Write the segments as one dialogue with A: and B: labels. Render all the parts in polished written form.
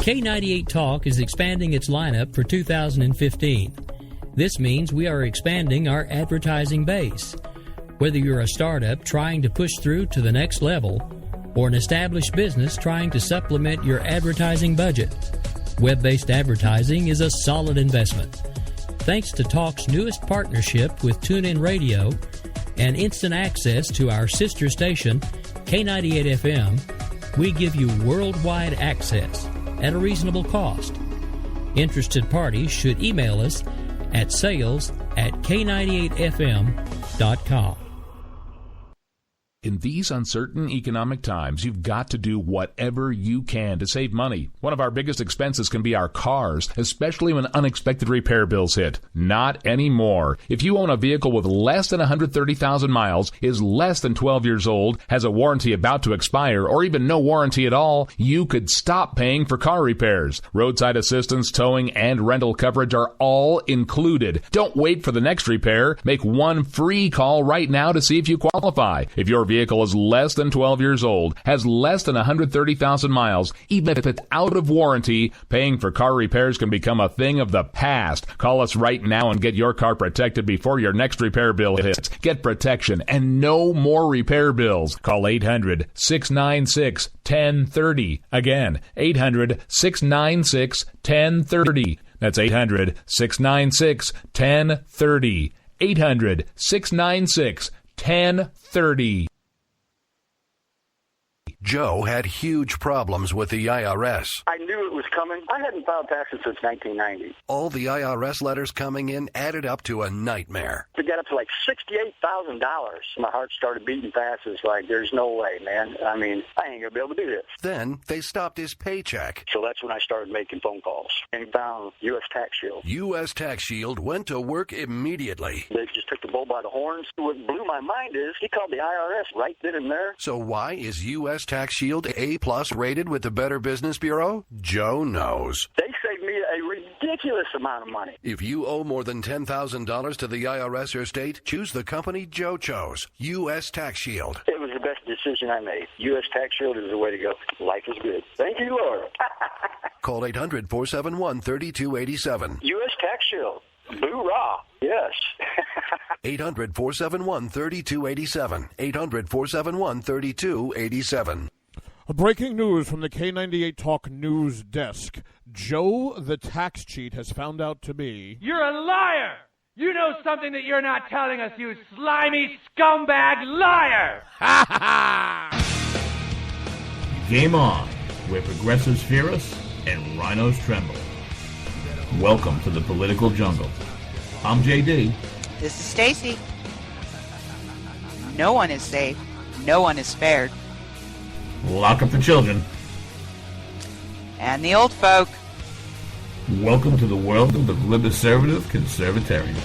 A: K98 Talk is expanding its lineup for 2015. This means we are expanding our advertising base. Whether you're a startup trying to push through to the next level or an established business trying to supplement your advertising budget, web-based advertising is a solid investment. Thanks to Talk's newest partnership with TuneIn Radio and instant access to our sister station, K98 FM, we give you worldwide access at a reasonable cost. Interested parties should email us at sales@k98fm.com.
B: In these uncertain economic times, you've got to do whatever you can to save money. One of our biggest expenses can be our cars, especially when unexpected repair bills hit. Not anymore. If you own a vehicle with less than 130,000 miles, is less than 12 years old, has a warranty about to expire, or even no warranty at all, you could stop paying for car repairs. Roadside assistance, towing, and rental coverage are all included. Don't wait for the next repair. Make one free call right now to see if you qualify. If your vehicle is less than 12 years old, has less than 130,000 miles, even if it's out of warranty, paying for car repairs can become a thing of the past. Call us right now and get your car protected before your next repair bill hits. Get protection and no more repair bills. Call 800-696-1030. Again, 800-696-1030. That's 800-696-1030. 800-696-1030.
C: Joe had huge problems with the IRS.
D: I knew it was coming. I hadn't filed taxes since 1990.
C: All the IRS letters coming in added up to a nightmare.
D: To get up to like $68,000. My heart started beating fast. It's like, there's no way, man. I mean, I ain't going to be able to do this.
C: Then they stopped his paycheck.
D: So that's when I started making phone calls and found U.S. Tax Shield.
C: U.S. Tax Shield went to work immediately.
D: They just took the bull by the horns. What blew my mind is he called the IRS right then and there.
C: So why is U.S. Tax Shield A+ rated with the Better Business Bureau? Joe knows.
D: They saved me a ridiculous amount of money.
C: If you owe more than $10,000 to the IRS or state, choose the company Joe chose, U.S. Tax Shield.
D: It was the best decision I made. U.S. Tax Shield is the way to go. Life is good. Thank you, Lord.
C: Call 800-471-3287.
D: U.S. Tax Shield. Boo-rah. Yes.
C: 800-471-3287. 800-471-3287.
E: Breaking news from the K98 Talk News Desk. Joe the tax cheat has found out to be...
F: You're a liar! You know something that you're not telling us, you slimy scumbag liar!
E: Ha ha ha!
G: Game on, where progressives fear us and rhinos tremble. Welcome to the political jungle. I'm JD.
H: This is Stacey. No one is safe. No one is spared.
G: Lock up the children.
H: And the old folk.
G: Welcome to the world of the liberservative conservatarian.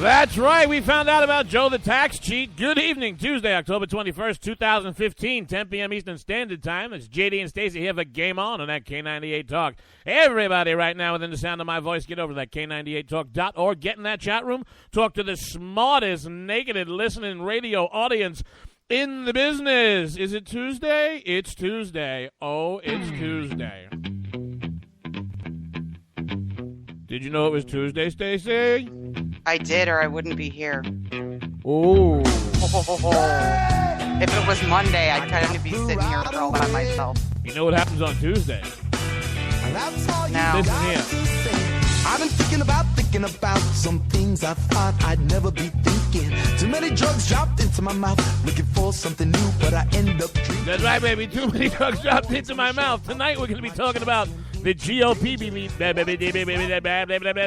E: That's right. We found out about Joe the tax cheat. Good evening. Tuesday, October 21st, 2015, 10 p.m. Eastern Standard Time. It's JD and Stacey here for Game On that K98 Talk. Everybody right now within the sound of my voice, get over to that K98Talk.org. Get in that chat room. Talk to the smartest, naked, listening radio audience in the business. Is it Tuesday? It's Tuesday. Oh, it's Tuesday. Did you know it was Tuesday, Stacey?
H: I did, or I wouldn't be here.
E: Ooh.
H: If it was Monday, I'd kind of be sitting here all by myself.
E: You know what happens on Tuesday?
H: No.
E: Listen here.
I: I've been thinking about some things I thought I'd never be thinking. Too many drugs dropped into my mouth, looking for something new, but I end up drinking.
E: That's right, baby. Too many drugs dropped into my mouth. Tonight we're going to be talking about the GOP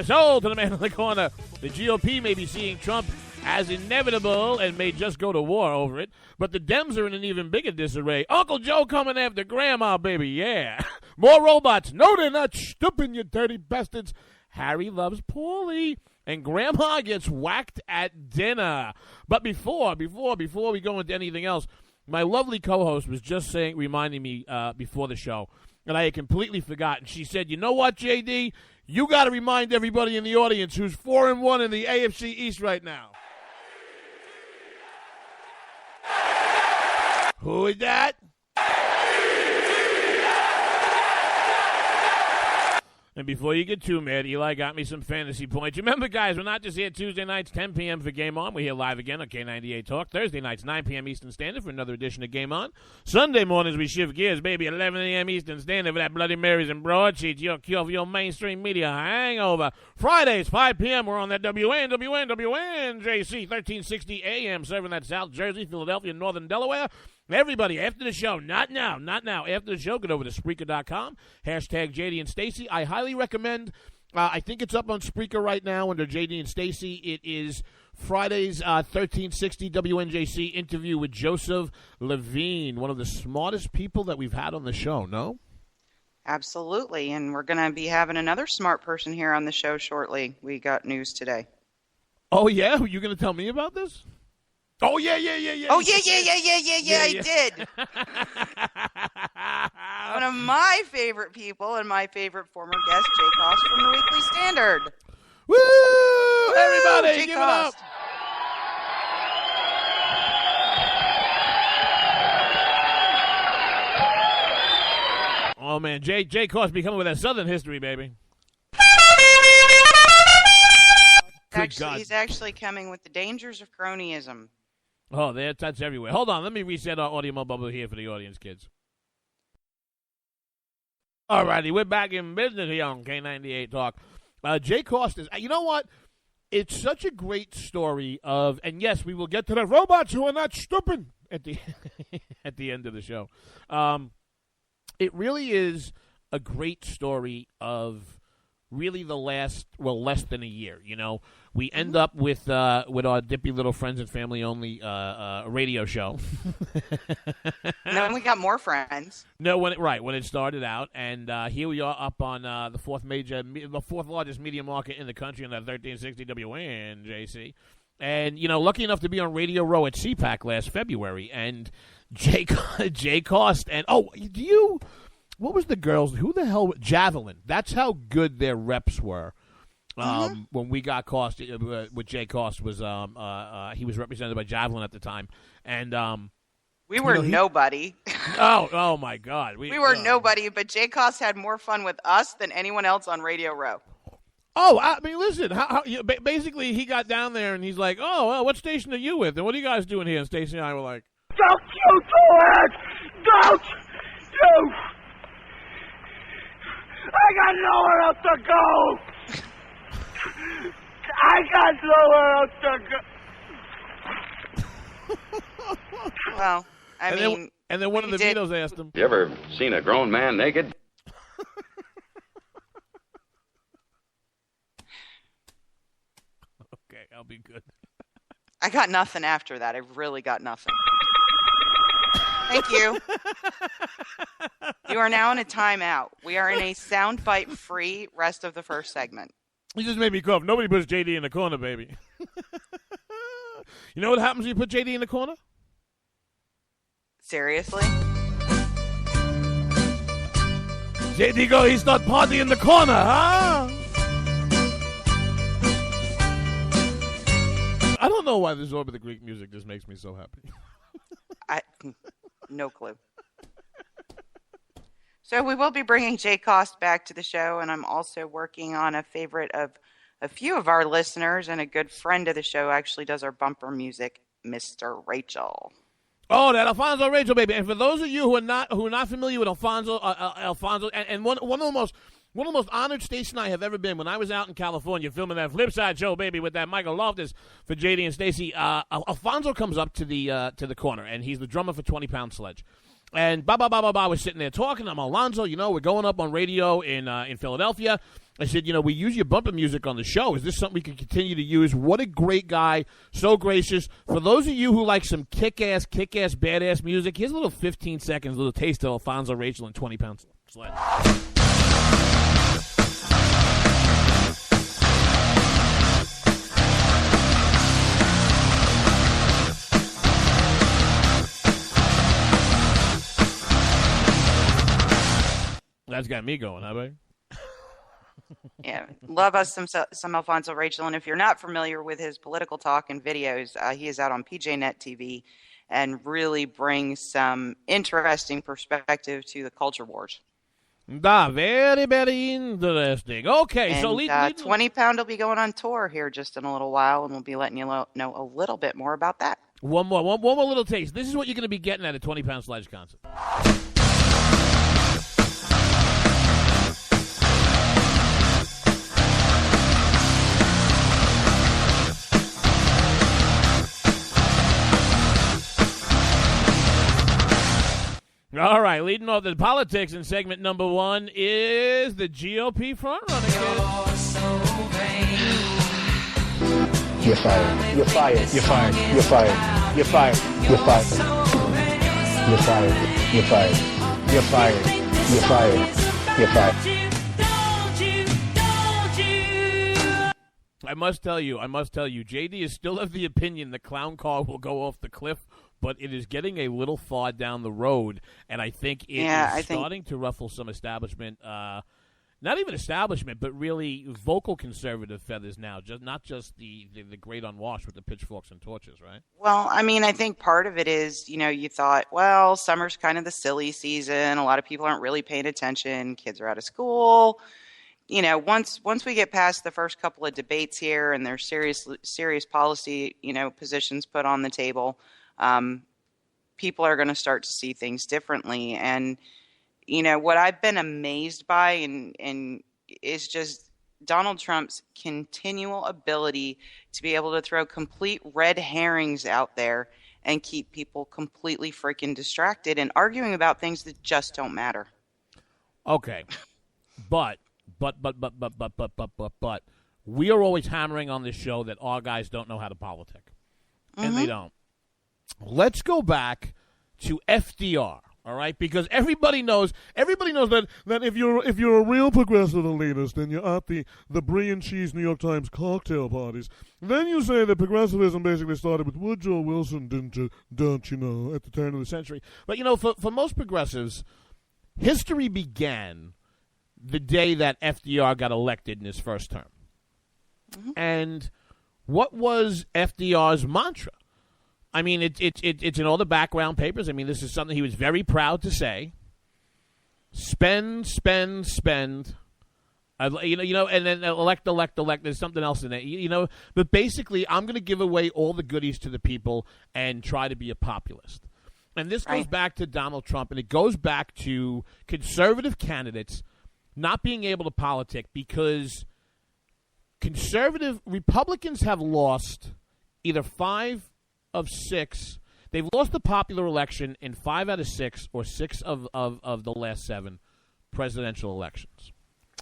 E: sold to the man in the corner. The GOP may be seeing Trump as inevitable and may just go to war over it, but the Dems are in an even bigger disarray. Uncle Joe coming after Grandma, baby, yeah. More robots. No, they're not stupid, you dirty bastards. Harry loves Paulie, and Grandma gets whacked at dinner. But before we go into anything else, my lovely co-host was just reminding me before the show and I had completely forgotten. She said, "You know what, JD? You got to remind everybody in the audience who's 4-1 in the AFC East right now." Who is that? And before you get too mad, Eli got me some fantasy points. Remember, guys, we're not just here Tuesday nights, 10 p.m. for Game On. We're here live again on K98 Talk. Thursday nights, 9 p.m. Eastern Standard for another edition of Game On. Sunday mornings, we shift gears, baby, 11 a.m. Eastern Standard for that Bloody Marys and broadsheets, your cure for your mainstream media hangover. Fridays, 5 p.m., we're on that WNJC, 1360 a.m., serving that South Jersey, Philadelphia, Northern Delaware. Everybody, after the show, not now, after the show, get over to Spreaker.com, hashtag JD and Stacey. I highly recommend, I think it's up on Spreaker right now under JD and Stacey. It is Friday's 1360 WNJC interview with Joseph Levine, one of the smartest people that we've had on the show, no?
H: Absolutely, and we're going to be having another smart person here on the show shortly. We got news today.
E: Oh, yeah? Are you going to tell me about this? Oh, yeah.
H: Oh, yeah, I did. One of my favorite people and my favorite former guest, Jay Cost from the Weekly Standard.
E: Woo! Everybody,
H: Jay
E: give
H: Cost.
E: it up. Oh, man, Jay Cost be coming with that Southern history, baby.
H: He's actually coming with the dangers of cronyism.
E: Oh, that's everywhere. Hold on. Let me reset our audio bubble here for the audience, kids. All righty. We're back in business here on K98 Talk. Jay Cost is, you know what? It's such a great story of, and yes, we will get to the robots who are not stupid at the at the end of the show. It really is a great story of really the less than a year, you know. We end up with our dippy little friends and family only radio show.
H: No, we got more friends.
E: No, when it started out, and here we are up on the fourth largest media market in the country on that 1360 WNJC, and you know, lucky enough to be on Radio Row at CPAC last February, and Jay Cost, and what was the girls? Who the hell? Javelin. That's how good their reps were. When we got Cost with Jay Cost was he was represented by Javelin at the time, and
H: we were nobody.
E: oh my God, we
H: were nobody. But Jay Cost had more fun with us than anyone else on Radio Row.
E: Oh, I mean, listen. Basically, he got down there and he's like, "Oh, well, what station are you with? And what are you guys doing here?" And Stacey and I were like,
F: "Don't you do it! Don't you! I got nowhere else to go."
H: Well, I mean...
E: And then one of the Beatles asked him...
J: You ever seen a grown man naked?
E: Okay, I'll be good.
H: I got nothing after that. I really got nothing. Thank you. You are now in a timeout. We are in a soundbite-free rest of the first segment.
E: You just made me cough. Nobody puts JD in the corner, baby. You know what happens when you put JD in the corner?
H: Seriously?
E: JD go, he start partying in the corner, huh? I don't know why this Orbit the Greek music just makes me so happy.
H: No clue. So we will be bringing Jay Cost back to the show, and I'm also working on a favorite of a few of our listeners, and a good friend of the show actually does our bumper music, Mr. Rachel.
E: Oh, that Alfonso Rachel, baby. And for those of you who are not familiar with Alfonso, and one of the most honored Stacey and I have ever been, when I was out in California filming that Flipside show, baby, with that Michael Loftus for JD and Stacey, Alfonso comes up to the corner, and he's the drummer for 20 Pound Sledge. And we're sitting there talking. I'm Alonzo, we're going up on radio in Philadelphia. I said, we use your bumper music on the show. Is this something we can continue to use? What a great guy. So gracious. For those of you who like some kick-ass, badass music, here's a little 15 seconds, a little taste of Alfonso Rachel and 20 Pound Sledge. That's got me going, huh, babe?
H: Yeah, love us some Alfonso Rachel. And if you're not familiar with his political talk and videos, he is out on PJNet TV and really brings some interesting perspective to the culture wars.
E: Very, very interesting. Okay,
H: and,
E: so
H: 20 Pound will be going on tour here just in a little while, and we'll be letting you know a little bit more about that.
E: One more little taste. This is what you're going to be getting at a 20 Pound Sledge concert. All right, leading off the politics in segment number 1 is the GOP frontrunner.
K: You're fired. You're fired. You're fired. You're fired. You're fired. You're fired. You're fired. You're fired. You're fired. You're fired. You're fired.
E: I must tell you, JD is still of the opinion the clown car will go off the cliff, but it is getting a little far down the road, and I think it is starting to ruffle some establishment, not even establishment, but really vocal conservative feathers now, not just the great unwashed with the pitchforks and torches, right?
H: Well, I mean, I think part of it is, you thought, well, summer's kind of the silly season. A lot of people aren't really paying attention. Kids are out of school. Once we get past the first couple of debates here and there's serious policy, positions put on the table, people are going to start to see things differently. And, what I've been amazed by and is just Donald Trump's continual ability to be able to throw complete red herrings out there and keep people completely freaking distracted and arguing about things that just don't matter.
E: Okay. But we are always hammering on this show that our guys don't know how to politic. And they don't. Let's go back to FDR, all right? Because everybody knows that if you're a real progressive elitist and you're at the brie and cheese New York Times cocktail parties, then you say that progressivism basically started with Woodrow Wilson, don't you know, at the turn of the century. But for most progressives, history began the day that FDR got elected in his first term. And what was FDR's mantra? I mean, it's in all the background papers. I mean, this is something he was very proud to say. Spend, spend, spend. And then elect. There's something else in there, But basically, I'm going to give away all the goodies to the people and try to be a populist. And this goes back to Donald Trump, and it goes back to conservative candidates not being able to politic because conservative Republicans have lost either 5 of 6. They've lost the popular election in 5 out of 6 or 6 of the last 7 presidential elections.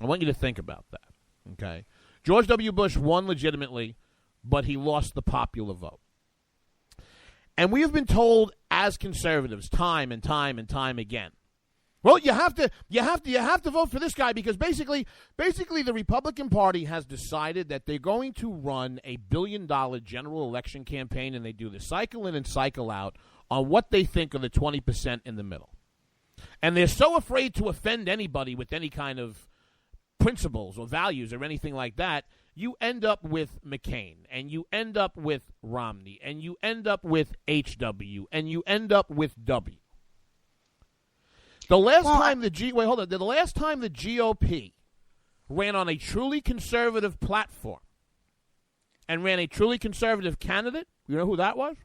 E: I want you to think about that, okay? George W. Bush won legitimately, but he lost the popular vote. And we have been told as conservatives time and time and time again, well, you have to vote for this guy because basically the Republican Party has decided that they're going to run a $1 billion general election campaign, and they do the cycle in and cycle out on what they think are the 20% in the middle. And they're so afraid to offend anybody with any kind of principles or values or anything like that, you end up with McCain, and you end up with Romney, and you end up with HW, and you end up with W. The last time the GOP ran on a truly conservative platform and ran a truly conservative candidate, you know who that was?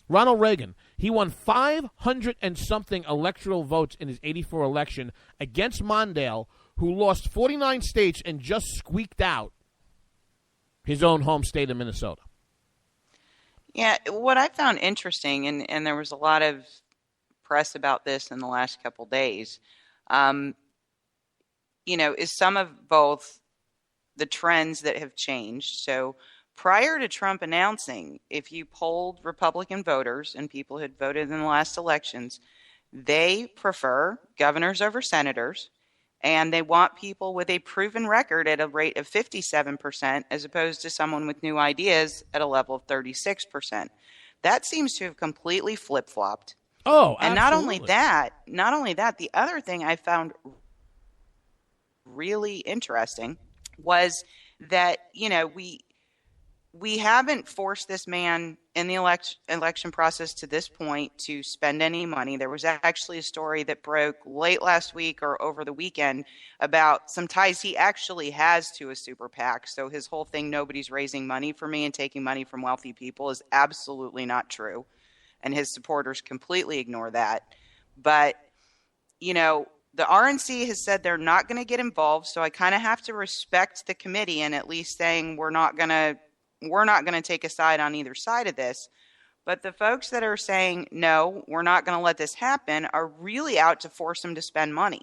E: Ronald Reagan. He won 500 and something electoral votes in his 84 election against Mondale, who lost 49 states and just squeaked out his own home state of Minnesota.
H: Yeah, what I found interesting, and there was a lot of press about this in the last couple days, is some of both the trends that have changed. So prior to Trump announcing, if you polled Republican voters and people who had voted in the last elections, they prefer governors over senators, and they want people with a proven record at a rate of 57% as opposed to someone with new ideas at a level of 36%. That seems to have completely flip-flopped.
E: Oh,
H: and
E: absolutely.
H: not only that, the other thing I found really interesting was that, we haven't forced this man in the election process to this point to spend any money. There was actually a story that broke late last week or over the weekend about some ties he actually has to a super PAC. So his whole thing, nobody's raising money for me and taking money from wealthy people, is absolutely not true. And his supporters completely ignore that. But, the RNC has said they're not going to get involved. So I kind of have to respect the committee and at least saying we're not going to take a side on either side of this. But the folks that are saying, no, we're not going to let this happen, are really out to force him to spend money.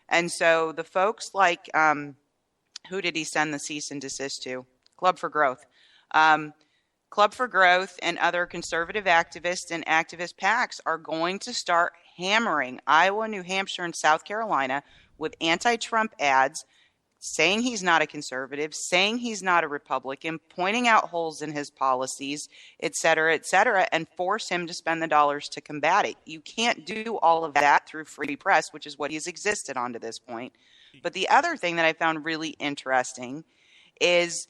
H: And so the folks like, who did he send the cease and desist to? Club for Growth. Club for Growth and other conservative activists and activist PACs are going to start hammering Iowa, New Hampshire, and South Carolina with anti-Trump ads, saying he's not a conservative, saying he's not a Republican, pointing out holes in his policies, et cetera, and force him to spend the dollars to combat it. You can't do all of that through free press, which is what he's existed on to this point. But the other thing that I found really interesting is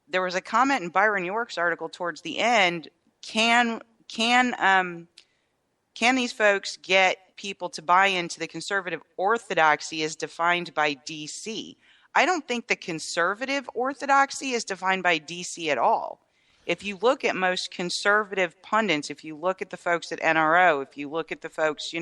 H: there was a comment in Byron York's article towards the end. Can these folks get people to buy into the conservative orthodoxy as defined by D.C.? I don't think the conservative orthodoxy is defined by D.C. at all. If you look at most conservative pundits, if you look at the folks at NRO, if you look at the folks,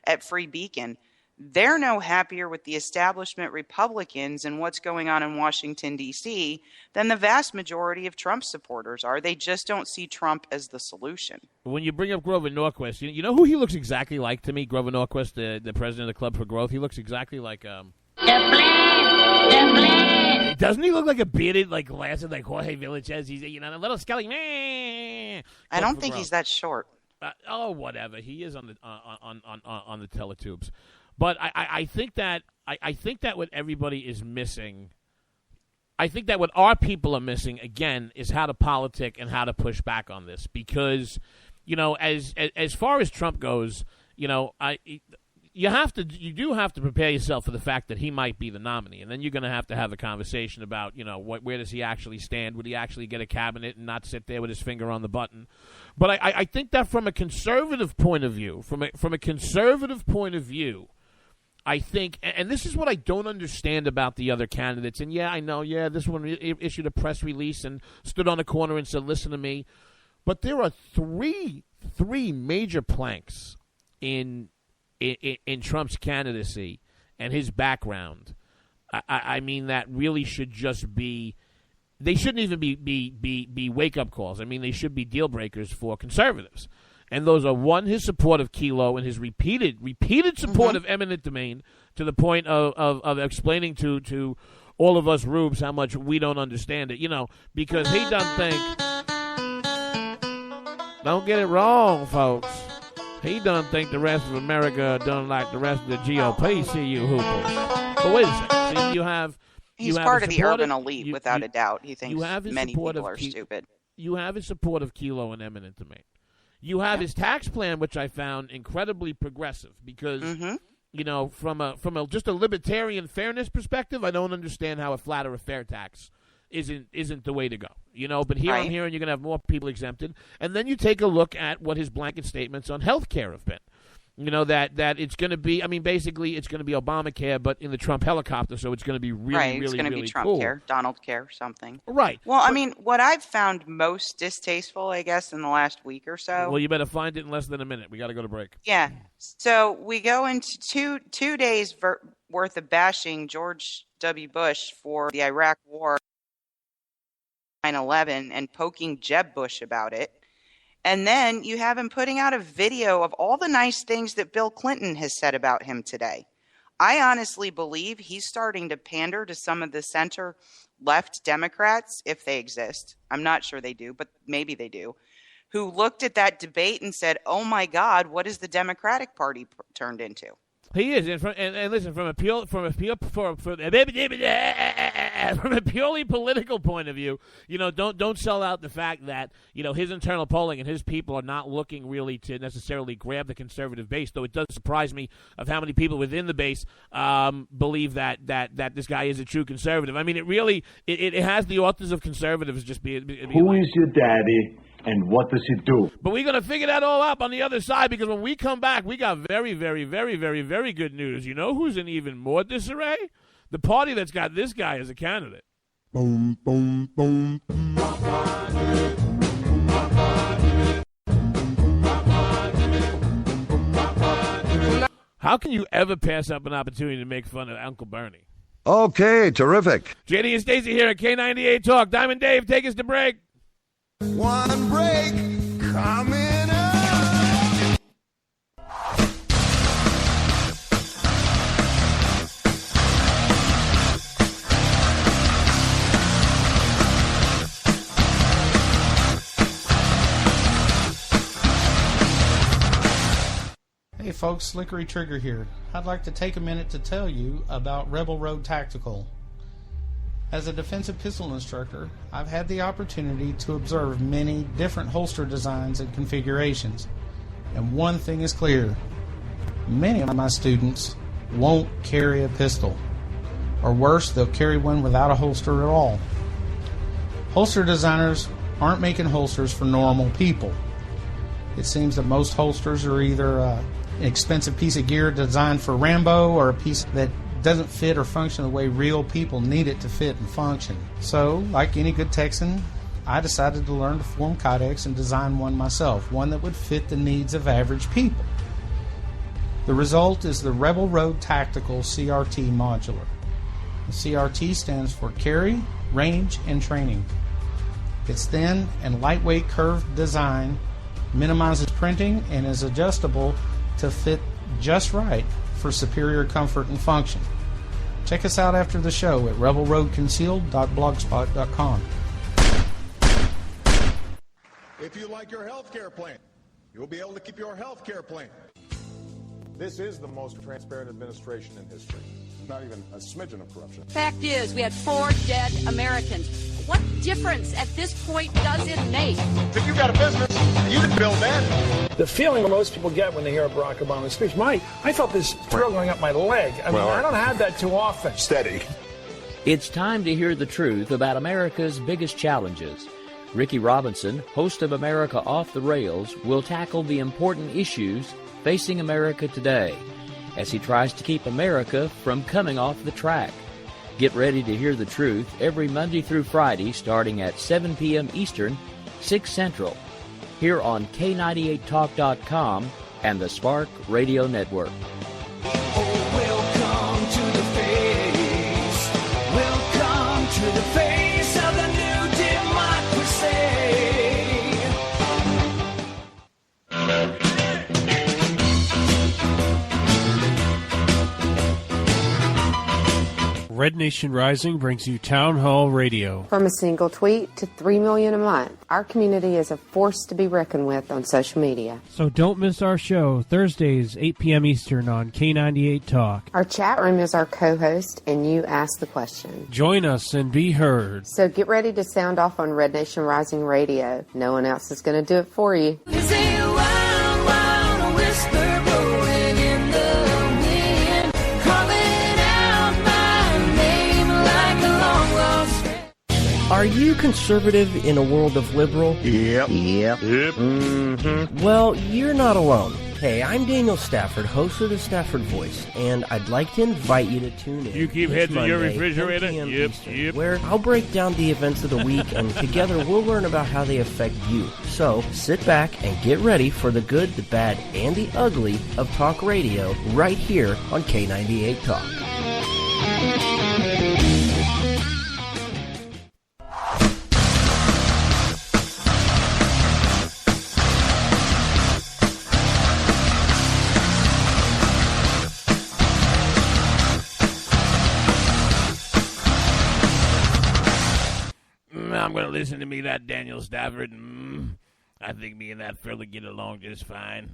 H: at Free Beacon, they're no happier with the establishment Republicans and what's going on in Washington, D.C. than the vast majority of Trump supporters are. They just don't see Trump as the solution.
E: When you bring up Grover Norquist, you know who he looks exactly like to me? Grover Norquist, the president of the Club for Growth. He looks exactly like Doesn't he look like a bearded, glasses, like Jorge Villachez? He's, a little skelly man.
H: I don't think he's that short.
E: Whatever. He is on the teletubes. But I think that what everybody is missing, I think that what our people are missing, again, is how to politic and how to push back on this. Because, as far as Trump goes, you do have to prepare yourself for the fact that he might be the nominee, and then you're going to have a conversation about, where does he actually stand? Would he actually get a cabinet and not sit there with his finger on the button? But I think that from a conservative point of view, I think, and this is what I don't understand about the other candidates. And I know, this one issued a press release and stood on a corner and said, "Listen to me." But there are three major planks in Trump's candidacy and his background. I mean, that really should just be. They shouldn't even be wake up calls. I mean, they should be deal breakers for conservatives. And those are, one, his support of Kelo and his repeated support of eminent domain, to the point of explaining to all of us rubes how much we don't understand it, because he doesn't think. Don't get it wrong, folks. He doesn't think the rest of America done like the rest of the GOP. See you hoopers. But wait a second. See,
H: he's part of the urban elite, without a doubt. He thinks many people are stupid.
E: You have his support of Kelo and eminent domain. You have his tax plan, which I found incredibly progressive, because, from a just a libertarian fairness perspective, I don't understand how a flat or a fair tax isn't the way to go. But here I'm hearing you're going to have more people exempted. And then you take a look at what his blanket statements on health care have been. That it's going to be, basically it's going to be Obamacare, but in the Trump helicopter, so it's going to be really, really,
H: it's going to be Trump
E: cool.
H: care, Donald care, something.
E: Right.
H: Well, what I've found most distasteful, I guess, in the last week or so.
E: Well, you better find it in less than a minute. We got to go to break.
H: Yeah. So we go into two days worth of bashing George W. Bush for the Iraq War, 9/11, and poking Jeb Bush about it. And then you have him putting out a video of all the nice things that Bill Clinton has said about him today. I honestly believe he's starting to pander to some of the center-left Democrats, if they exist. I'm not sure they do, but maybe they do, who looked at that debate and said, "Oh my God, what is the Democratic Party turned into?"
E: He is, and listen, from appeal from a purely political point of view, don't sell out the fact that, his internal polling and his people are not looking really to necessarily grab the conservative base, though it does surprise me of how many people within the base believe that this guy is a true conservative. I mean, it has the authors of conservatives just being
L: Who is your daddy? And what does he do?
E: But we're going to figure that all up on the other side, because when we come back, we got very, very, very, very, very good news. You know who's in even more disarray? The party that's got this guy as a candidate.
I: Boom, boom, boom.
E: How can you ever pass up an opportunity to make fun of Uncle Bernie?
M: Okay, terrific.
E: JD and Stacey here at K98 Talk. Diamond Dave, take us to break.
I: One break coming up.
N: Hey folks, Slickery Trigger here. I'd like to take a minute to tell you about Rebel Road Tactical. As a defensive pistol instructor, I've had the opportunity to observe many different holster designs and configurations. And one thing is clear. Many of my students won't carry a pistol. Or worse, they'll carry one without a holster at all. Holster designers aren't making holsters for normal people. It seems that most holsters are either an expensive piece of gear designed for Rambo or a piece that doesn't fit or function the way real people need it to fit and function. So, like any good Texan, I decided to learn to form codex and design one myself, one that would fit the needs of average people. The result is the Rebel Road Tactical CRT Modular. The CRT stands for Carry, Range, and Training. Its thin and lightweight curved design minimizes printing and is adjustable to fit just right for superior comfort and function. Check us out after the show at rebelroadconcealed.blogspot.com.
O: If you like your health care plan, you'll be able to keep your health care plan. This is the most transparent administration in history. Not even a smidgen of corruption.
P: Fact is, we had 4 dead Americans. What difference at this point does it make?
O: If you got a business, you can build that.
Q: The feeling most people get when they hear a Barack Obama speech, I felt this thrill going up my leg. I don't have that too often.
O: Steady.
A: It's time to hear the truth about America's biggest challenges. Ricky Robinson, host of America Off the Rails, will tackle the important issues facing America today as he tries to keep America from coming off the track. Get ready to hear the truth every Monday through Friday starting at 7 p.m. Eastern, 6 Central, here on K98Talk.com and the Spark Radio Network.
I: Welcome to the face. Welcome to the face of the new democracy.
R: Red Nation Rising brings you Town Hall Radio.
S: From a single tweet to 3 million a month, our community is a force to be reckoned with on social media.
R: So don't miss our show, Thursdays, 8 p.m. Eastern on K98 Talk.
S: Our chat room is our co-host, and you ask the question.
R: Join us and be heard.
S: So get ready to sound off on Red Nation Rising Radio. No one else is going to do it for you.
I: Is a wild, wild whisper blowing in the wind, calling out my name like a long lost friend.
T: Are you conservative in a world of liberal?
M: Yep.
T: Mm-hmm. Well, you're not alone. Hey, I'm Daniel Stafford, host of the Stafford Voice, and I'd like to invite you to tune in.
E: You keep heading to your refrigerator? Yep.
T: Where I'll break down the events of the week, and together we'll learn about how they affect you. So, sit back and get ready for the good, the bad, and the ugly of talk radio right here on K98 Talk.
E: I'm going to listen to me, that Daniel Stafford. I think me and that fella get along just fine.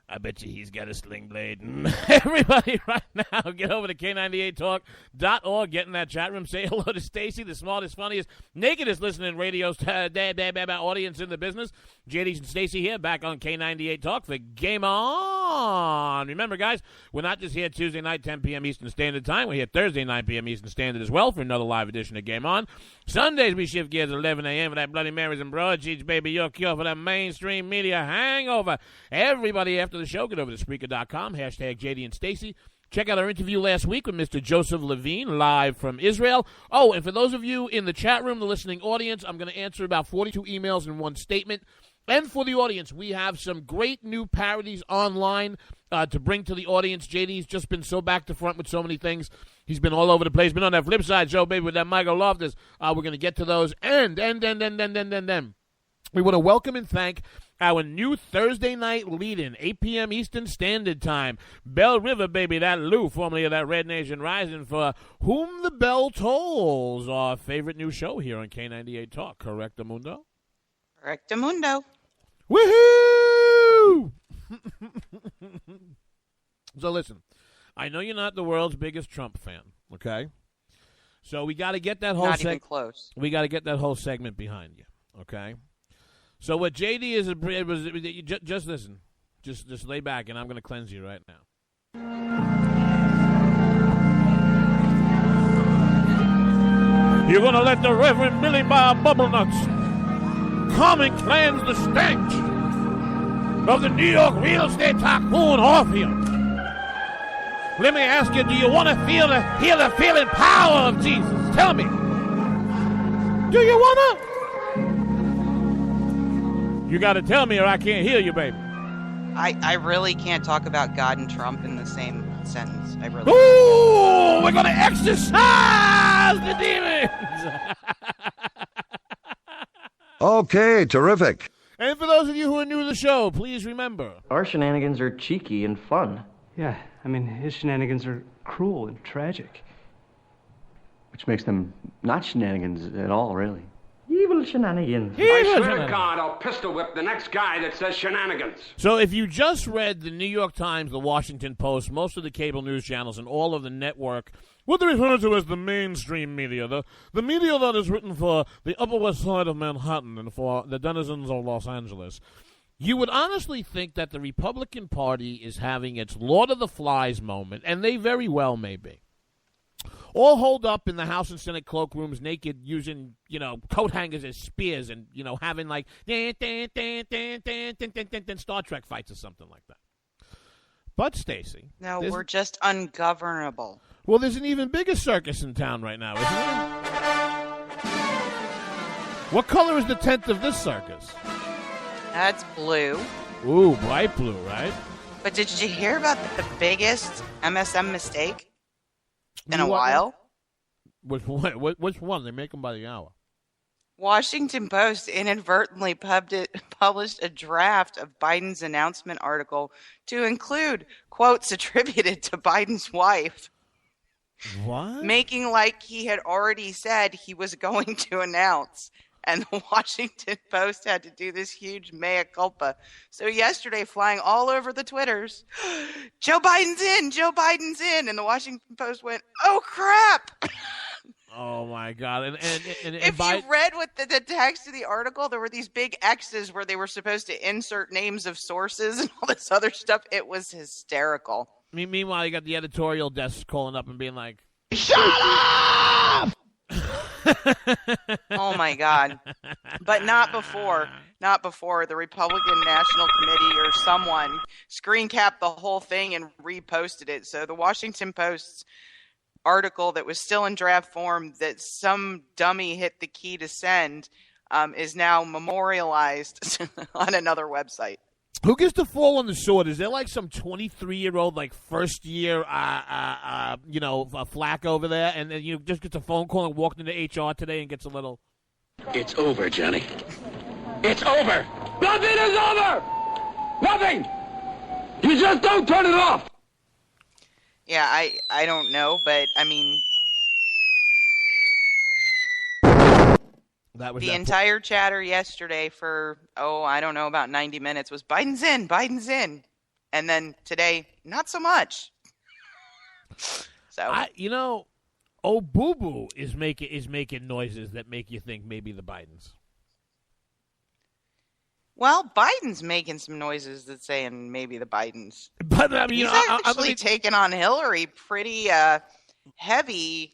E: I bet you he's got a sling blade. Everybody right now, get over to K98Talk.org. Get in that chat room. Say hello to Stacey, the smartest, funniest, nakedest listening radio audience in the business. JD and Stacey here, back on K98 Talk for Game On. Remember, guys, we're not just here Tuesday night, 10 p.m. Eastern Standard Time. We're here Thursday, 9 p.m. Eastern Standard as well for another live edition of Game On. Sundays, we shift gears at 11 a.m. for that Bloody Marys and broadsheets, baby. Your cure for that mainstream media hangover. Everybody after the show, get over to Spreaker.com, hashtag JD and Stacey. Check out our interview last week with Mr. Joseph Levine, live from Israel. Oh, and for those of you in the chat room, the listening audience, I'm going to answer about 42 emails in one statement. And for the audience, we have some great new parodies online to bring to the audience. JD's just been so back to front with so many things. He's been all over the place. Been on that flip side show, baby, with that Michael Loftus. We're going to get to those. And we want to welcome and thank our new Thursday night lead-in, 8 p.m. Eastern Standard Time. Bell River, baby, that Lou, formerly of that Red Nation Rising, for Whom the Bell Tolls, our favorite new show here on K98 Talk. Correctamundo?
H: Correctamundo.
E: Woohoo! So listen, I know you're not the world's biggest Trump fan, okay? So we got to get that whole
H: Not even close.
E: We got to get that whole segment behind you, okay? So what JD is, just listen. Just lay back, and I'm going to cleanse you right now. You're going to let the Reverend Billy Bob Bubblenuts come and cleanse the stench of the New York real estate tycoon off here. Let me ask you, do you want to hear the feeling power of Jesus? Tell me. Do you want to? You got to tell me or I can't hear you, baby.
H: I really can't talk about God and Trump in the same sentence. I really
E: Ooh, we're going to exorcise the demons.
M: Okay, terrific.
E: And for those of you who are new to the show, please remember,
U: our shenanigans are cheeky and fun.
V: Yeah, I mean, his shenanigans are cruel and tragic.
U: Which makes them not shenanigans at all, really. Evil shenanigans.
W: I swear to God, I'll pistol whip the next guy that says shenanigans.
E: So if you just read the New York Times, the Washington Post, most of the cable news channels, and all of the network, what they refer to as the mainstream media, the media that is written for the Upper West Side of Manhattan and for the denizens of Los Angeles, you would honestly think that the Republican Party is having its Lord of the Flies moment, and they very well may be. All holed up in the House and Senate cloakrooms, naked, using, coat hangers as spears and, having like Star Trek fights or something like that. But, Stacey.
H: No, we're just ungovernable.
E: Well, there's an even bigger circus in town right now, isn't there? What color is the tent of this circus?
H: That's blue.
E: Ooh, bright blue, right?
H: But did you hear about the biggest MSM mistake in a while?
E: Which one? They make them by the hour.
H: Washington Post inadvertently published a draft of Biden's announcement article to include quotes attributed to Biden's wife.
E: What?
H: Making like he had already said he was going to announce. And the Washington Post had to do this huge mea culpa. So yesterday, flying all over the Twitters, Joe Biden's in, Joe Biden's in. And the Washington Post went, oh, crap.
E: Oh, my God. And
H: if you read what the text of the article, there were these big X's where they were supposed to insert names of sources and all this other stuff. It was hysterical.
E: Meanwhile, you got the editorial desk calling up and being like,
H: shut up! Oh, my God. But not before the Republican National Committee or someone screen capped the whole thing and reposted it. So the Washington Post's article that was still in draft form that some dummy hit the key to send is now memorialized on another website.
E: Who gets to fall on the sword? Is there like some 23-year-old, like first year, flack over there, and then just gets a phone call and walked into HR today and gets a little.
W: It's over, Johnny. It's over. Nothing is over. Nothing. You just don't turn it off.
H: Yeah, I don't know, but I mean. The entire chatter yesterday for, I don't know, about 90 minutes was Biden's in, Biden's in. And then today, not so much. So
E: Oh Boo Boo is making noises that make you think maybe the Bidens.
H: Well, Biden's making some noises that saying maybe the Bidens.
E: But I mean,
H: he's actually taken on Hillary pretty heavy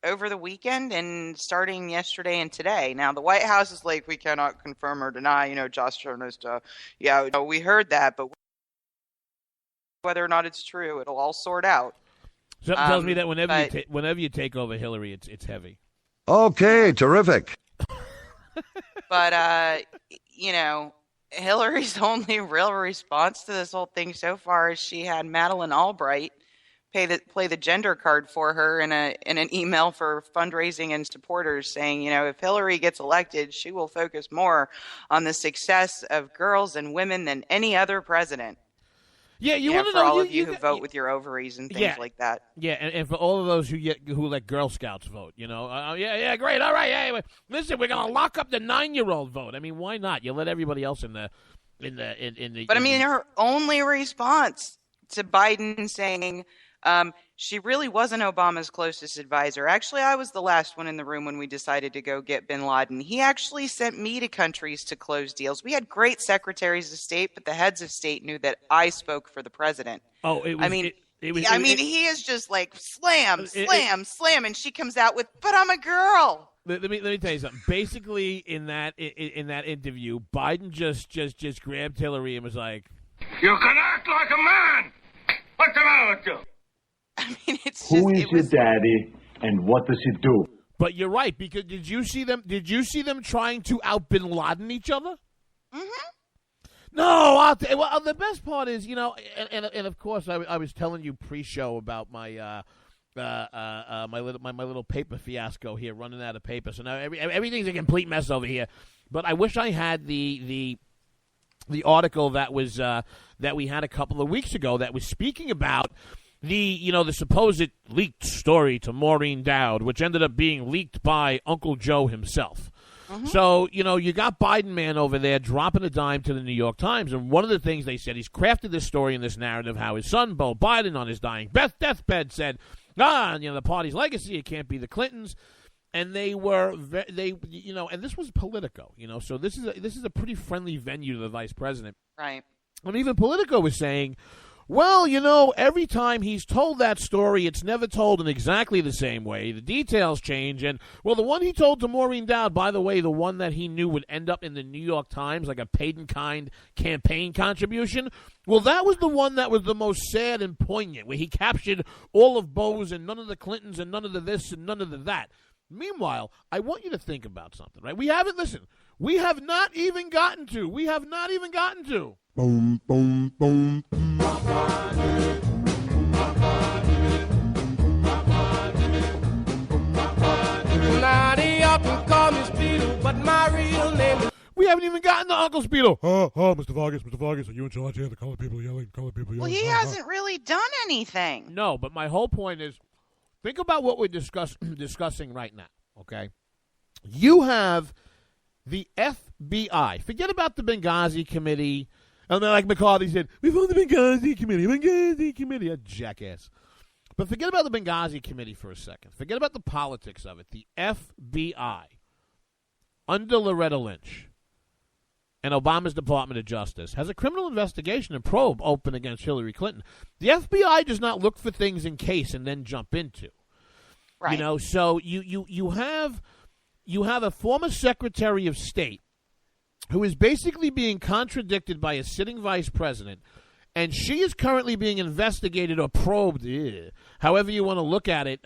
H: over the weekend and starting yesterday and today. Now, the White House is like, we cannot confirm or deny, Josh Earnest, we heard that, but whether or not it's true, it'll all sort out.
E: Something tells me that whenever you take over Hillary, it's heavy.
M: Okay, terrific.
H: But, Hillary's only real response to this whole thing so far is she had Madeleine Albright play the gender card for her in an email for fundraising and supporters saying, if Hillary gets elected, she will focus more on the success of girls and women than any other president.
E: Yeah, you want to
H: for
E: know
H: all of you who vote with your ovaries and things like that.
E: Yeah, and for all of those who let Girl Scouts vote, great, all right. Hey, listen, we're gonna lock up the 9-year-old vote. I mean, why not? You let everybody else in the.
H: But I mean, her only response to Biden saying she really wasn't Obama's closest advisor. Actually, I was the last one in the room when we decided to go get bin Laden. He actually sent me to countries to close deals. We had great secretaries of state, but the heads of state knew that I spoke for the president.
E: Oh, it was.
H: He is just like slam, and she comes out with, "But I'm a girl."
E: Let me tell you something. Basically, in that interview, Biden just grabbed Hillary and was like,
W: "You can act like a man. What's the matter with you?"
H: I mean, it's
L: Who is your daddy, and what does he do?
E: But you're right, because did you see them trying to out bin Laden each other?
H: Mm-hmm.
E: No, the best part is, and of course I was telling you pre-show about my my little paper fiasco here, running out of paper. So now everything's a complete mess over here. But I wish I had the article that was that we had a couple of weeks ago that was speaking about the supposed leaked story to Maureen Dowd, which ended up being leaked by Uncle Joe himself. Mm-hmm. So, you got Biden man over there dropping a dime to the New York Times, and one of the things they said, he's crafted this story and this narrative how his son, Beau Biden, on his dying deathbed said, the party's legacy, it can't be the Clintons. And and this was Politico, so this is a pretty friendly venue to the vice president.
H: Right.
E: And even Politico was saying, well, every time he's told that story, it's never told in exactly the same way. The details change. And, well, the one he told to Maureen Dowd, by the way, the one that he knew would end up in the New York Times, like a paid-in-kind campaign contribution, well, that was the one that was the most sad and poignant, where he captured all of Beau's and none of the Clintons and none of the this and none of the that. Meanwhile, I want you to think about something, right? We have not even gotten to.
M: Boom, boom, boom.
E: We haven't even gotten to Uncle Speedo. Mr. Vargas, are you in charge here? The colored people yelling.
H: Well, he hasn't really done anything.
E: No, but my whole point is, think about what we're discussing right now, okay? You have the FBI. Forget about the Benghazi committee. And then, like McCarthy said, we found the Benghazi committee. A jackass. But forget about the Benghazi committee for a second. Forget about the politics of it. The FBI, under Loretta Lynch and Obama's Department of Justice, has a criminal investigation and probe open against Hillary Clinton. The FBI does not look for things in case and then jump into.
H: Right.
E: So you have a former Secretary of State who is basically being contradicted by a sitting vice president, and she is currently being investigated or probed, however you want to look at it.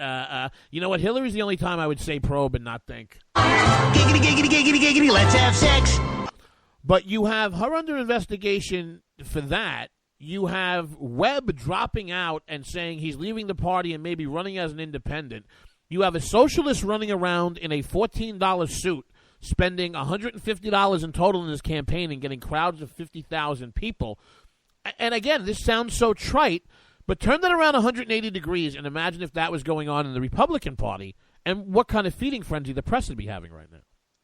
E: You know what? Hillary's the only time I would say probe and not think.
I: Giggity, giggity, giggity, giggity, let's have sex.
E: But you have her under investigation for that. You have Webb dropping out and saying he's leaving the party and maybe running as an independent. You have a socialist running around in a $14 suit, spending $150 in total in his campaign and getting crowds of 50,000 people. And again, this sounds so trite, but turn that around 180 degrees and imagine if that was going on in the Republican Party and what kind of feeding frenzy the press would be having right now.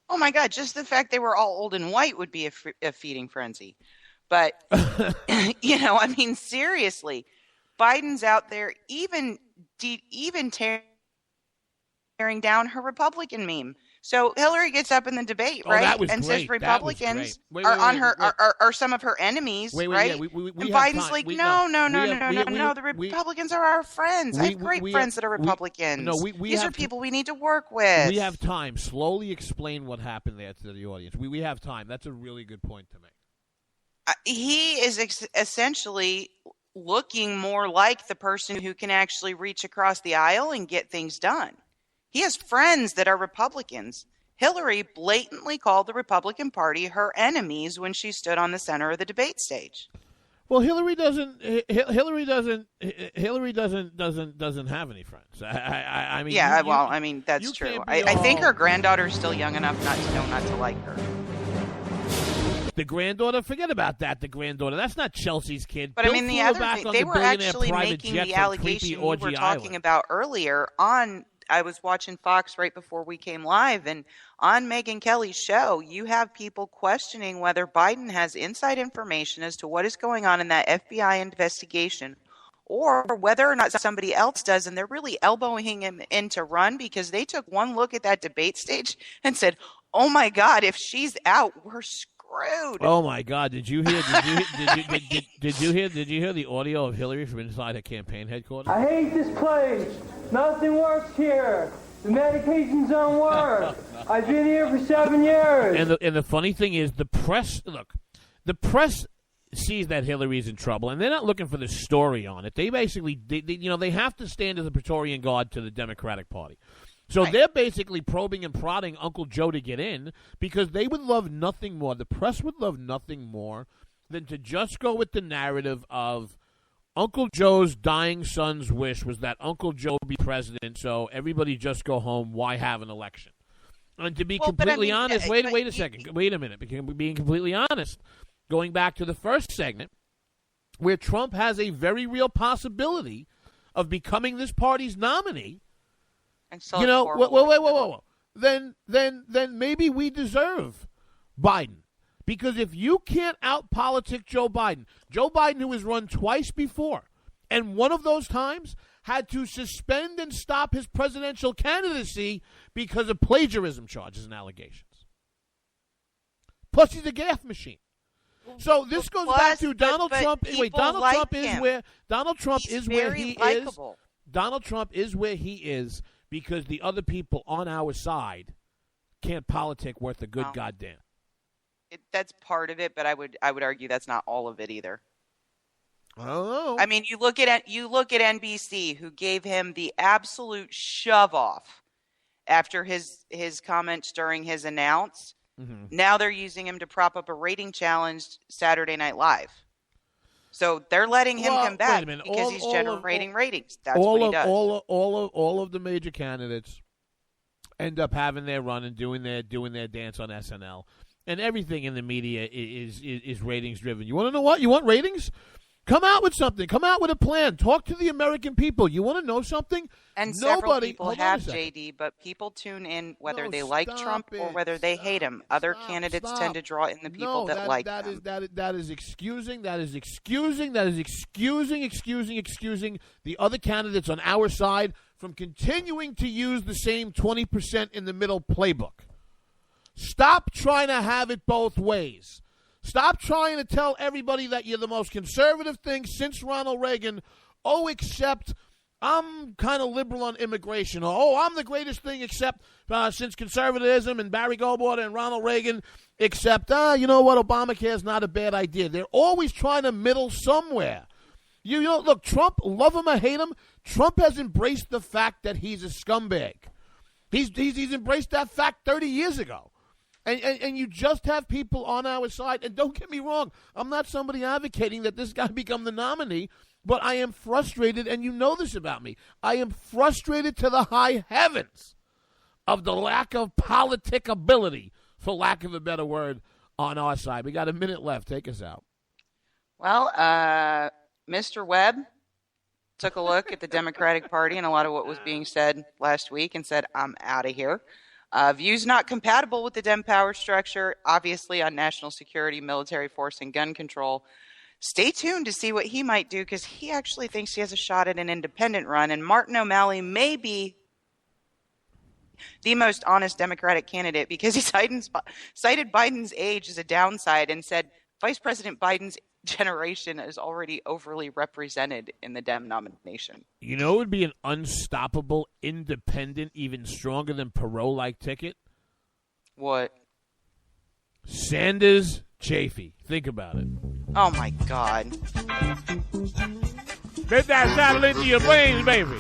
H: Oh, my God, just the fact they were all old and white would be a feeding frenzy. But, I mean, seriously, Biden's out there even tearing down her Republican meme. So Hillary gets up in the debate, right,
E: that was
H: and
E: great.
H: says Republicans
E: Wait,
H: are some of her enemies, right?
E: We
H: and
E: have
H: Biden's
E: time.
H: like,
E: We-
H: no.
E: we-
H: The Republicans are our friends. I have great friends that are Republicans. These are people we need to work with.
E: We have time. Slowly explain what happened there to the audience. We have time. That's a really good point to make.
H: He is essentially looking more like the person who can actually reach across the aisle and get things done. He has friends that are Republicans. Hillary blatantly called the Republican Party her enemies when she stood on the center of the debate stage.
E: Well, Hillary doesn't have any friends. I mean,
H: that's true.
E: can't be
H: I think her granddaughter's still young enough not to know not to like her.
E: The granddaughter, forget about that. The granddaughter, that's not Chelsea's kid.
H: But
E: Don't
H: I mean, the
E: fool her
H: other
E: back
H: thing,
E: on
H: they
E: the
H: were
E: billionaire
H: actually
E: private
H: making
E: jets
H: the
E: on
H: allegation
E: creepy
H: you were
E: Orgy
H: talking
E: Island.
H: about earlier on. I was watching Fox right before we came live, and on Megyn Kelly's show, you have people questioning whether Biden has inside information as to what is going on in that FBI investigation, or whether or not somebody else does, and they're really elbowing him in to run because they took one look at that debate stage and said, "Oh my God, if she's out, we're screwed."
E: Oh my God! Did you hear? Did you hear the audio of Hillary from inside her campaign headquarters?
B: I hate this place. Nothing works here. The medications don't work. I've been here for 7 years.
E: And the funny thing is, the press sees that Hillary's in trouble, and they're not looking for the story on it. They basically, they have to stand as a Praetorian Guard to the Democratic Party. So they're basically probing and prodding Uncle Joe to get in because they would love nothing more. The press would love nothing more than to just go with the narrative of Uncle Joe's dying son's wish was that Uncle Joe be president, so everybody just go home. Why have an election? And to be completely honest, wait a second. Wait a minute. Being completely honest, going back to the first segment, where Trump has a very real possibility of becoming this party's nominee, whoa. Then maybe we deserve Biden. Because if you can't out-politic Joe Biden who has run twice before, and one of those times had to suspend and stop his presidential candidacy because of plagiarism charges and allegations. Plus, he's a gaffe machine. So this goes back to Donald Trump. Wait, Donald Trump is where he is because the other people on our side can't politic worth a good goddamn.
H: That's part of it, but I would argue that's not all of it either.
E: I don't know.
H: I mean, you look at NBC, who gave him the absolute shove off after his comments during his announce.
E: Mm-hmm.
H: Now they're using him to prop up a rating challenge Saturday Night Live. So they're letting him come back because he's generating ratings. That's what he does.
E: All of the major candidates end up having their run and doing their dance on SNL. And everything in the media is ratings driven. You want to know what? You want ratings? Come out with something. Come out with a plan. Talk to the American people. You want to know something?
H: And several people have, JD, but people tune in whether they like Trump or whether they hate him. Other candidates tend to draw in the people that like them.
E: That is excusing the other candidates on our side from continuing to use the same 20% in the middle playbook. Stop trying to have it both ways. Stop trying to tell everybody that you're the most conservative thing since Ronald Reagan. Oh, except I'm kind of liberal on immigration. Or, I'm the greatest thing except since conservatism and Barry Goldwater and Ronald Reagan. Except, you know what, Obamacare is not a bad idea. They're always trying to middle somewhere. Look, Trump, love him or hate him, Trump has embraced the fact that he's a scumbag. He's embraced that fact 30 years ago. And you just have people on our side. And don't get me wrong, I'm not somebody advocating that this guy become the nominee, but I am frustrated, and you know this about me. I am frustrated to the high heavens of the lack of politicability, for lack of a better word, on our side. We got a minute left. Take us out.
H: Well, Mr. Webb took a look at the Democratic Party and a lot of what was being said last week and said, I'm out of here. Views not compatible with the Dem power structure, obviously on national security, military force, and gun control. Stay tuned to see what he might do, because he actually thinks he has a shot at an independent run, and Martin O'Malley may be the most honest Democratic candidate because he cited Biden's age as a downside and said Vice President Biden's generation is already overly represented in the Dem nomination.
E: You know, it would be an unstoppable, independent, even stronger than Perot-like ticket.
H: What?
E: Sanders Chafee. Think about it.
H: Oh, my God.
E: Get that saddle into your brains, baby.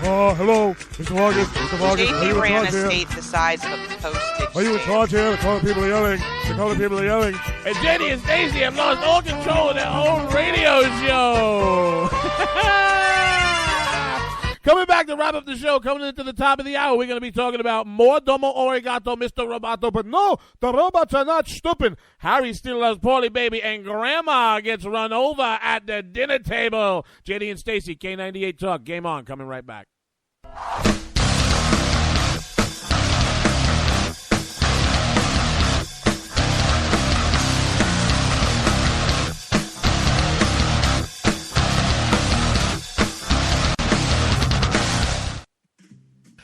C: Oh, hello, Mr. Vargas. Mr. Vargas, are you
H: Chafee
C: in
H: ran a
C: charge here?
H: state the size of a postage
C: Are you in
H: stamp.
C: charge here? The calling people are yelling. The calling people are yelling.
E: And Jenny and Stacey have lost all control of their own radio show. Coming back to wrap up the show, coming into the top of the hour, we're going to be talking about more Domo Origato, Mr. Roboto. But no, the robots are not stupid. Harry still loves Paulie, baby, and Grandma gets run over at the dinner table. Jenny and Stacey, K98 Talk. Game on. Coming right back.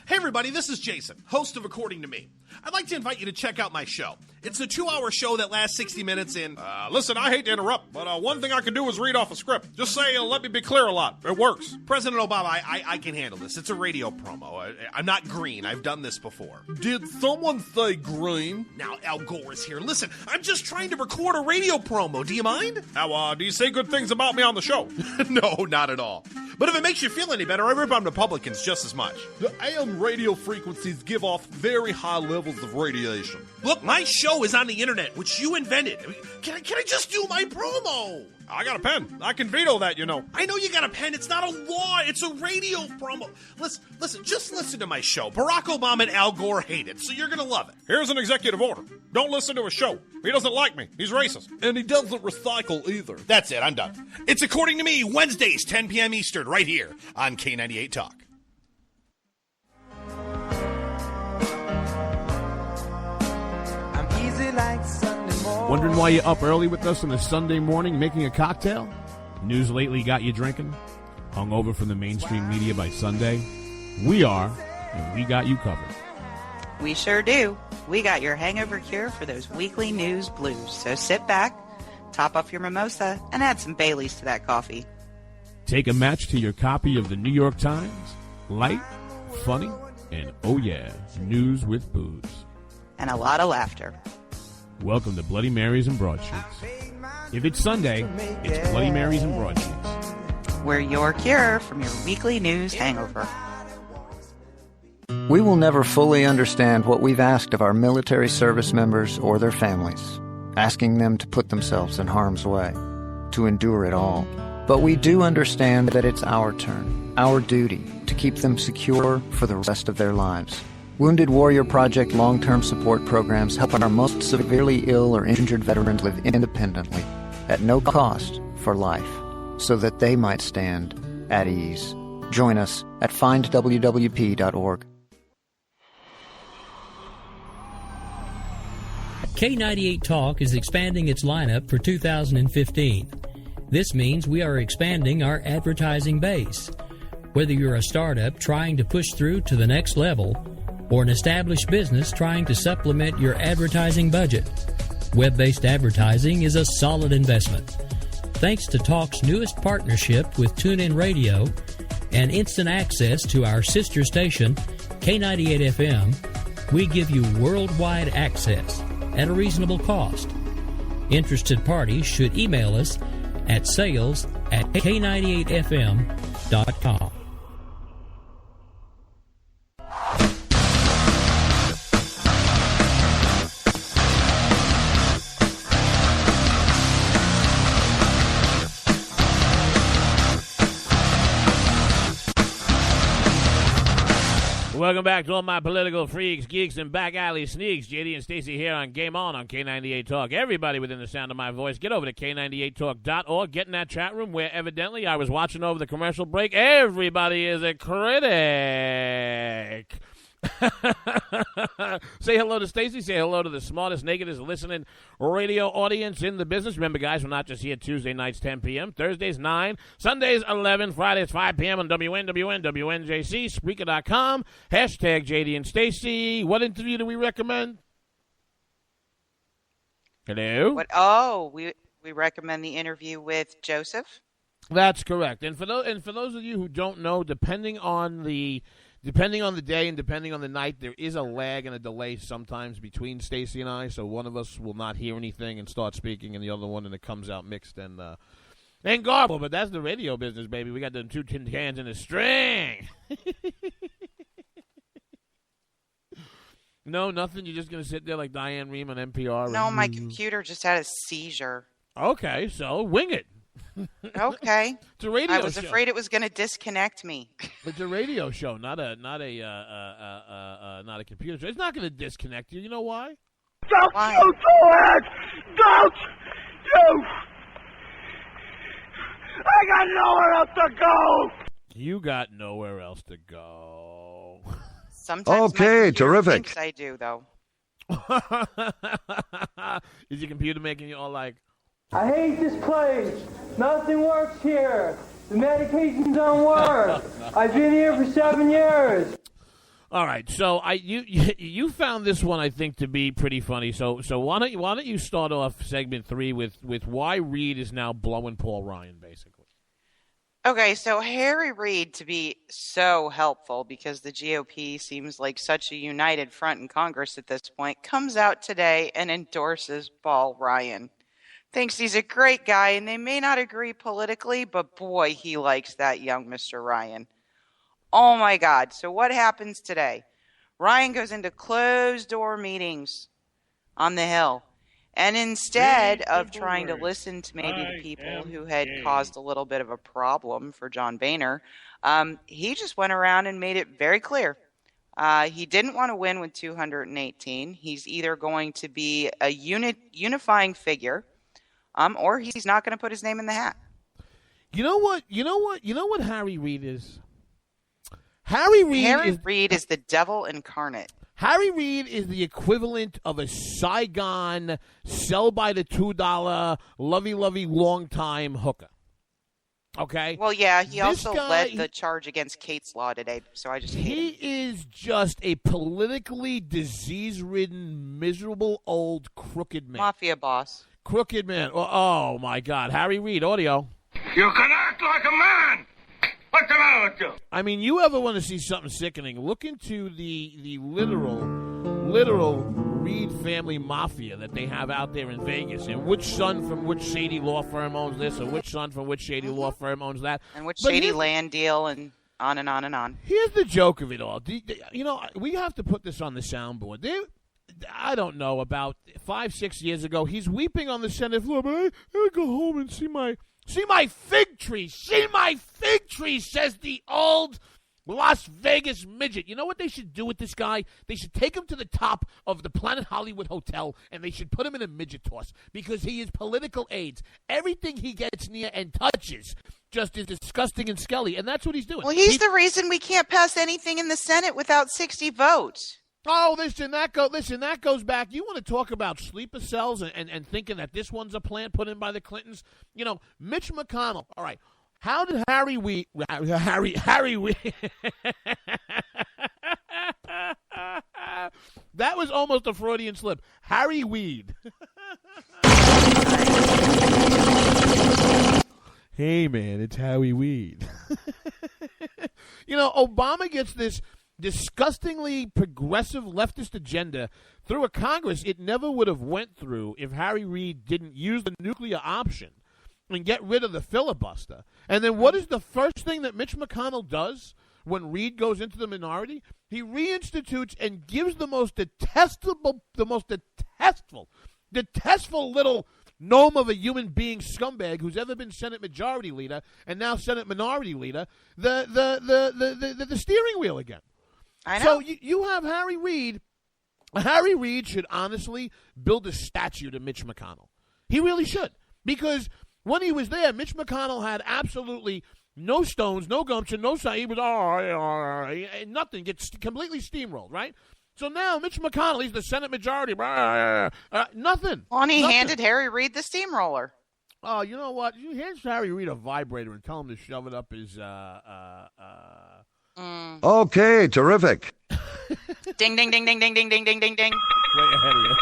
D: Hey everybody, this is Jason, host of According to Me. I'd like to invite you to check out my show. It's a 2-hour show that lasts 60 minutes in...
O: Listen, I hate to interrupt, but one thing I can do is read off a script. Just say, let me be clear a lot. It works.
D: President Obama, I can handle this. It's a radio promo. I'm not green. I've done this before.
O: Did someone say green?
D: Now, Al Gore is here. Listen, I'm just trying to record a radio promo. Do you mind?
O: Now, do you say good things about me on the show?
D: No, not at all. But if it makes you feel any better, I rip on Republicans just as much.
O: The AM radio frequencies give off very high levels of radiation.
D: Look, my show is on the internet, which you invented. Can I just do my promo?
O: I got a pen. I can veto that, you know.
D: I know you got a pen. It's not a law. It's a radio promo. Listen, just listen to my show. Barack Obama and Al Gore hate it, so you're going to love it.
O: Here's an executive order. Don't listen to his show. He doesn't like me. He's racist. And he doesn't recycle either.
D: That's it. I'm done. It's According to Me, Wednesdays, 10 p.m. Eastern, right here on K98 Talk.
E: Wondering why you're up early with us on a Sunday morning making a cocktail? News lately got you drinking? Hung over from the mainstream media by Sunday? We are, and we got you covered.
H: We sure do. We got your hangover cure for those weekly news blues. So sit back, top off your mimosa, and add some Baileys to that coffee.
E: Take a match to your copy of the New York Times. Light, funny, and oh yeah, news with booze.
H: And a lot of laughter.
E: Welcome to Bloody Marys and Broadsheets. If it's Sunday, it's Bloody Marys and Broadsheets.
H: We're your cure from your weekly news hangover.
G: We will never fully understand what we've asked of our military service members or their families, asking them to put themselves in harm's way, to endure it all. But we do understand that it's our turn, our duty, to keep them secure for the rest of their lives. Wounded Warrior Project long-term support programs help our most severely ill or injured veterans live independently, at no cost, for life, so that they might stand at ease. Join us at findwwp.org.
A: K98 Talk is expanding its lineup for 2015. This means we are expanding our advertising base. Whether you're a startup trying to push through to the next level, or an established business trying to supplement your advertising budget, web-based advertising is a solid investment. Thanks to Talk's newest partnership with TuneIn Radio and instant access to our sister station, K98 FM, we give you worldwide access at a reasonable cost. Interested parties should email us at sales@k98fm.com.
E: Welcome back to all my political freaks, geeks, and back alley sneaks. JD and Stacey here on Game On K98 Talk. Everybody within the sound of my voice, get over to K98Talk.org. Get in that chat room where evidently I was watching over the commercial break. Everybody is a critic. Say hello to Stacey. Say hello to the smartest, nakedest listening radio audience in the business. Remember, guys, we're not just here Tuesday nights, 10 p.m., Thursdays, 9, Sundays, 11, Fridays, 5 p.m. on WNJC, Spreaker.com, hashtag JD and Stacey. What interview do we recommend? Hello?
H: We recommend the interview with Joseph.
E: That's correct. And for those of you who don't know, depending on the day and depending on the night, there is a lag and a delay sometimes between Stacey and I. So one of us will not hear anything and start speaking, and the other one, and it comes out mixed and garbled. But that's the radio business, baby. We got them 2 tin cans in a string. No, nothing. You're just gonna sit there like Diane Rehm on NPR.
H: No, my computer just had a seizure.
E: Okay, so wing it.
H: Okay.
E: It's a radio show.
H: I was afraid it was going to disconnect me.
E: It's a radio show, not a computer show. It's not going to disconnect you. You know why?
I: Don't
H: Why?
I: you do it! Don't you! I got nowhere else to go!
E: You got nowhere else to go.
H: Sometimes
M: Okay,
H: my computer
M: terrific.
H: thinks I do, though.
E: Is your computer making you all like,
B: I hate this place. Nothing works here. The medications don't work. I've been here for 7 years.
E: all right? So you found this one, I think, to be pretty funny. So why don't you start off segment 3 with why Reid is now blowing Paul Ryan, basically.
H: Okay, so Harry Reid, to be so helpful because the GOP seems like such a united front in Congress at this point, comes out today and endorses Paul Ryan. Thinks he's a great guy, and they may not agree politically, but boy, he likes that young Mr. Ryan. Oh my God. So what happens today? Ryan goes into closed-door meetings on the Hill. And instead of trying to listen to maybe the people who had caused a little bit of a problem for John Boehner, he just went around and made it very clear. He didn't want to win with 218. He's either going to be a unifying figure, or he's not going to put his name in the hat.
E: You know what Harry Reid is? Harry Reid
H: is the devil incarnate.
E: Harry Reid is the equivalent of a Saigon, sell-by-the-$2, lovey-lovey, long-time hooker. Okay?
H: Well, yeah, he
E: This
H: also
E: guy,
H: led the charge against Kate's Law today, so I just hate him.
E: He is just a politically disease-ridden, miserable, old, crooked man.
H: Mafia boss.
E: Crooked man. Oh, my God. Harry Reid, audio.
W: You can act like a man! What's the matter with you?
E: I mean, you ever want to see something sickening? Look into the literal Reid family mafia that they have out there in Vegas, and which son from which shady law firm owns this, or which son from which shady law firm owns that,
H: And which shady land deal, and on and on and on.
E: Here's the joke of it all. We have to put this on the soundboard. I don't know, about 5-6 years ago, he's weeping on the Senate floor, but I gotta go home and see my fig tree. See my fig tree, says the old Las Vegas midget. You know what they should do with this guy? They should take him to the top of the Planet Hollywood Hotel, and they should put him in a midget toss because he is political AIDS. Everything he gets near and touches just is disgusting and skelly, and that's what he's doing.
H: Well, he's the reason we can't pass anything in the Senate without 60 votes.
E: Oh, listen, that goes back. You want to talk about sleeper cells and thinking that this one's a plant put in by the Clintons? You know, Mitch McConnell. All right, how did Harry Reid? That was almost a Freudian slip. Harry Reid. Hey, man, it's Harry Reid. Obama gets this disgustingly progressive leftist agenda through a Congress it never would have went through if Harry Reid didn't use the nuclear option and get rid of the filibuster. And then what is the first thing that Mitch McConnell does when Reid goes into the minority? He reinstitutes and gives the most detestable little gnome of a human being scumbag who's ever been Senate Majority Leader and now Senate Minority Leader the steering wheel again.
H: I know.
E: So you have Harry Reid. Harry Reid should honestly build a statue to Mitch McConnell. He really should. Because when he was there, Mitch McConnell had absolutely No stones, no gumption, no sign. He was nothing. Gets completely steamrolled, right? So now Mitch McConnell, he's the Senate majority. Nothing.
H: Well, and he
E: Nothing.
H: handed Harry Reid the steamroller.
E: Oh, you know what? You hand Harry Reid a vibrator and tell him to shove it up his.
M: Okay, terrific.
H: Ding, ding, ding, ding, ding, ding, ding, ding, ding, ding.
E: Way ahead of you.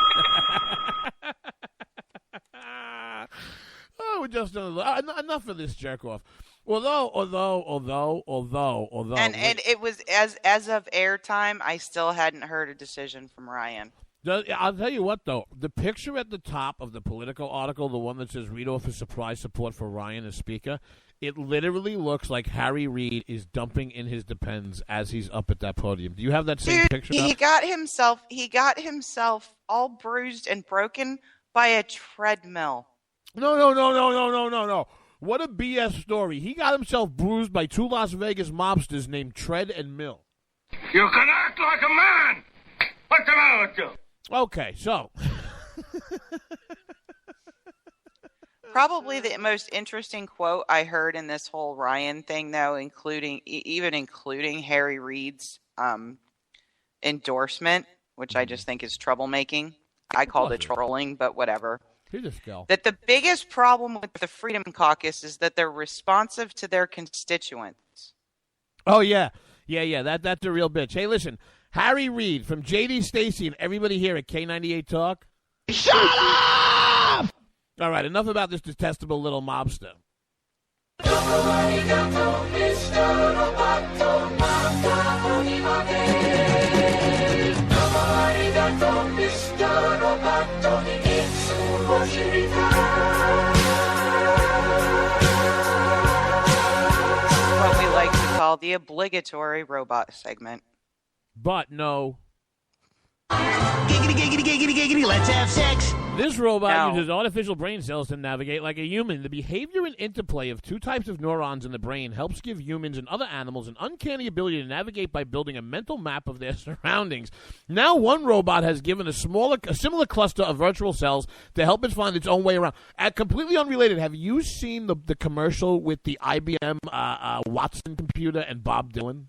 E: Oh, we're just enough of this jerk off. Although.
H: And it was as of airtime, I still hadn't heard a decision from Ryan.
E: I'll tell you what, though. The picture at the top of the Politico article, the one that says read off his surprise support for Ryan as Speaker, it literally looks like Harry Reid is dumping in his Depends as he's up at that podium. Do you have that same picture?
H: He got himself all bruised and broken by a treadmill.
E: No. What a BS story. He got himself bruised by two Las Vegas mobsters named Tread and Mill.
W: You can act like a man. What's the matter with you?
E: Okay, so.
H: Probably the most interesting quote I heard in this whole Ryan thing, though, including Harry Reid's endorsement, which I just think is troublemaking. I called it trolling, but whatever. That the biggest problem with the Freedom Caucus is that they're responsive to their constituents.
E: Oh, yeah. That's a real bitch. Hey, listen, Harry Reid from JD Stacey and everybody here at K98 Talk. Shut up! All right, enough about this detestable little mobster.
H: What we like to call the obligatory robot segment.
E: But no.
I: Giggity, let's have sex.
E: This robot uses artificial brain cells to navigate like a human. The behavior and interplay of two types of neurons in the brain helps give humans and other animals an uncanny ability to navigate by building a mental map of their surroundings. Now one robot has given a similar cluster of virtual cells to help it find its own way around. Completely unrelated, have you seen the commercial with the IBM Watson computer and Bob Dylan?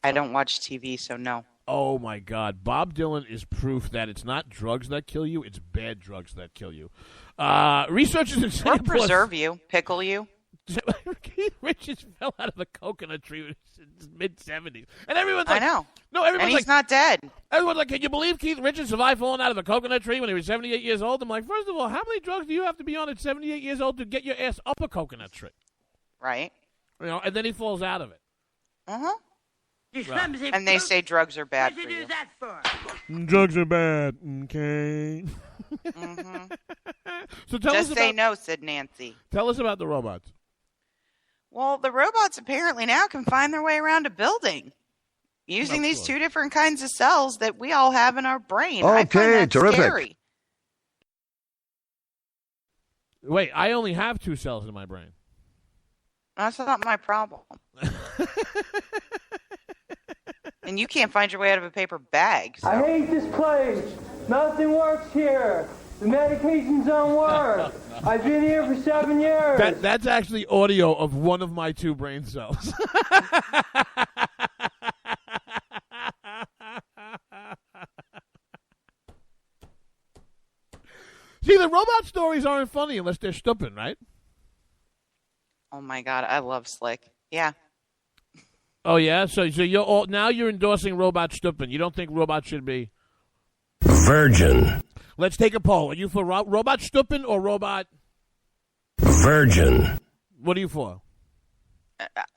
H: I don't watch TV, so no.
E: Oh, my God. Bob Dylan is proof that it's not drugs that kill you, it's bad drugs that kill you. Researchers in Singapore...
H: Or preserve you, pickle you.
E: Keith Richards fell out of a coconut tree in his mid-70s. And everyone's like...
H: I know.
E: No, everyone's
H: and he's not dead.
E: Everyone's like, can you believe Keith Richards survived falling out of a coconut tree when he was 78 years old? I'm like, first of all, how many drugs do you have to be on at 78 years old to get your ass up a coconut tree?
H: Right.
E: And then he falls out of it.
H: Uh-huh.
E: Right.
H: And they say drugs are bad for you.
E: Drugs are bad, okay.
H: Mm-hmm.
E: So tell
H: Just
E: us
H: say
E: about,
H: no, said Nancy.
E: Tell us about the robots.
H: Well, the robots apparently now can find their way around a building using these two different kinds of cells that we all have in our brain. I find that
M: terrific.
H: Scary.
E: Wait, I only have two cells in my brain.
H: That's not my problem. And you can't find your way out of a paper bag. So.
B: I hate this place. Nothing works here. The medications don't work. I've been here for 7 years.
E: That's actually audio of one of my two brain cells. See, the robot stories aren't funny unless they're stupid, right?
H: Oh my God, I love Slick. Yeah.
E: Oh yeah, so now you're endorsing robot stupid. You don't think robots should be
F: virgin?
E: Let's take a poll. Are you for robot stupid or robot
F: virgin?
E: What are you for?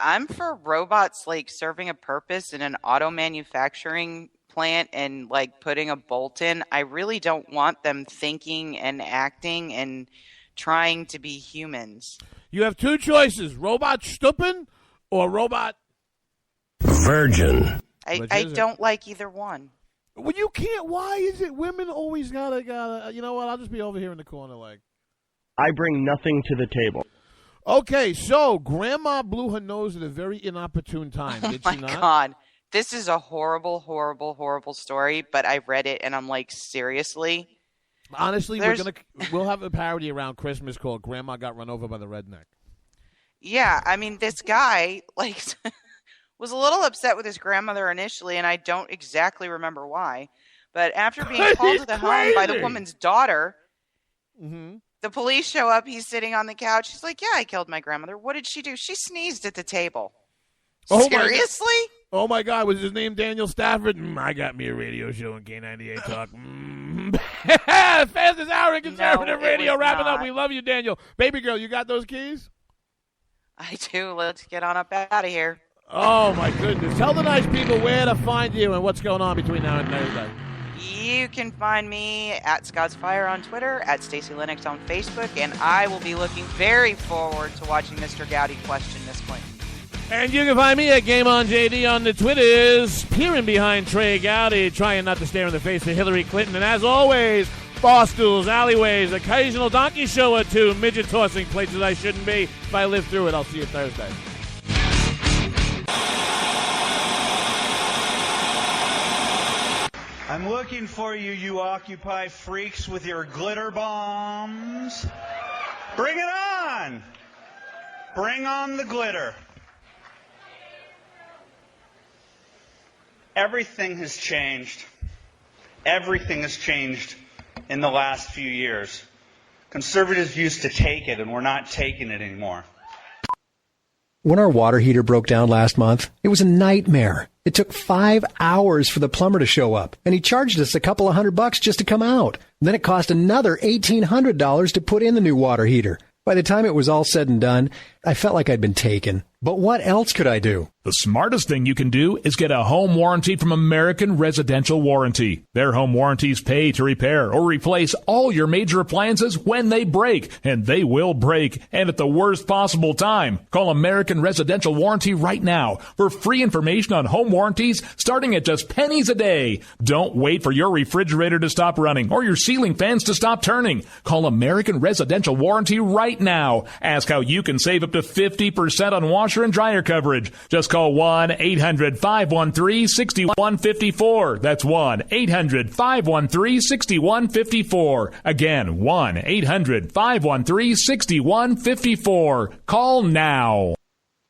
H: I'm for robots like serving a purpose in an auto manufacturing plant and like putting a bolt in. I really don't want them thinking and acting and trying to be humans.
E: You have two choices: robot stupid or robot
F: virgin.
H: I don't like either one.
E: Well, you can't. Why is it women always gotta? You know what? I'll just be over here in the corner, like.
J: I bring nothing to the table.
E: Okay, so Grandma blew her nose at a very inopportune time. Did she not?
H: Oh my God, this is a horrible, horrible, horrible story. But I read it and I'm like, seriously.
E: Honestly, we'll have a parody around Christmas called "Grandma Got Run Over by the Redneck."
H: Yeah, I mean, this guy, like, was a little upset with his grandmother initially, and I don't exactly remember why. But after being called to the home by the woman's daughter, the police show up. He's sitting on the couch. He's like, yeah, I killed my grandmother. What did she do? She sneezed at the table. Seriously?
E: Oh, my God. Was his name Daniel Stafford? I got me a radio show in K98 Talk. Fastest hour in conservative radio. Wrapping up. We love you, Daniel. Baby girl, you got those keys?
H: I do. Let's get on up out of here.
E: Oh, my goodness. Tell the nice people where to find you and what's going on between now and Thursday.
H: You can find me at Scott's Fire on Twitter, at Stacey Lennox on Facebook, and I will be looking very forward to watching Mr. Gowdy question Miss Clinton.
E: And you can find me at Game On JD on the Twitters, peering behind Trey Gowdy, trying not to stare in the face of Hillary Clinton. And as always, bar stools, alleyways, occasional donkey show or two, midget tossing places I shouldn't be. If I live through it, I'll see you Thursday.
K: I'm looking for you, you Occupy freaks with your glitter bombs. Bring it on! Bring on the glitter. Everything has changed. Everything has changed in the last few years. Conservatives used to take it, and we're not taking it anymore.
N: When our water heater broke down last month, it was a nightmare. It took 5 hours for the plumber to show up, and he charged us a couple of $100 just to come out. And then it cost another $1,800 to put in the new water heater. By the time it was all said and done, I felt like I'd been taken. But what else could I do?
P: The smartest thing you can do is get a home warranty from American Residential Warranty. Their home warranties pay to repair or replace all your major appliances when they break, and they will break, and at the worst possible time. Call American Residential Warranty right now for free information on home warranties starting at just pennies a day. Don't wait for your refrigerator to stop running or your ceiling fans to stop turning. Call American Residential Warranty right now. Ask how you can save up to 50% on washer and dryer coverage. Just call 1-800-513-6154. That's 1-800-513-6154. Again, 1-800-513-6154. Call now.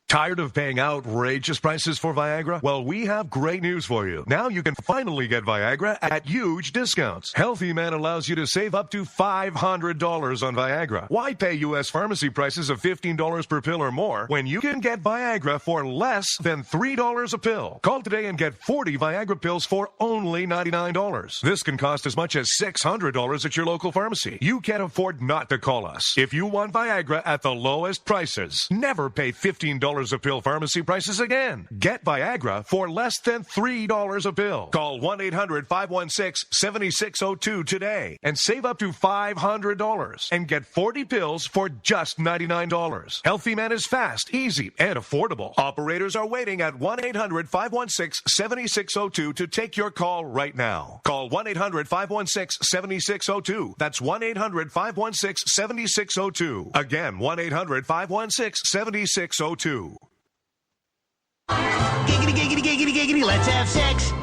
M: Tired of paying outrageous prices for Viagra? Well, we have great news for you. Now you can finally get Viagra at huge discounts. Healthy Man allows you to save up to $500 on Viagra. Why pay U.S. pharmacy prices of $15 per pill or more when you can get Viagra for less than $3 a pill? Call today and get 40 Viagra pills for only $99. This can cost as much as $600 at your local pharmacy. You can't afford not to call us. If you want Viagra at the lowest prices, never pay $15 a pill pharmacy prices again. Get Viagra for less than $3 a pill. Call 1-800-516-7602 today and save up to $500 and get 40 pills for just $99. Healthy Man is fast, easy, and affordable. Operators are waiting at 1-800-516-7602 to take your call right now. Call 1-800-516-7602. That's 1-800-516-7602. Again, 1-800-516-7602.
I: Giggity, giggity, giggity, giggity, let's have sex.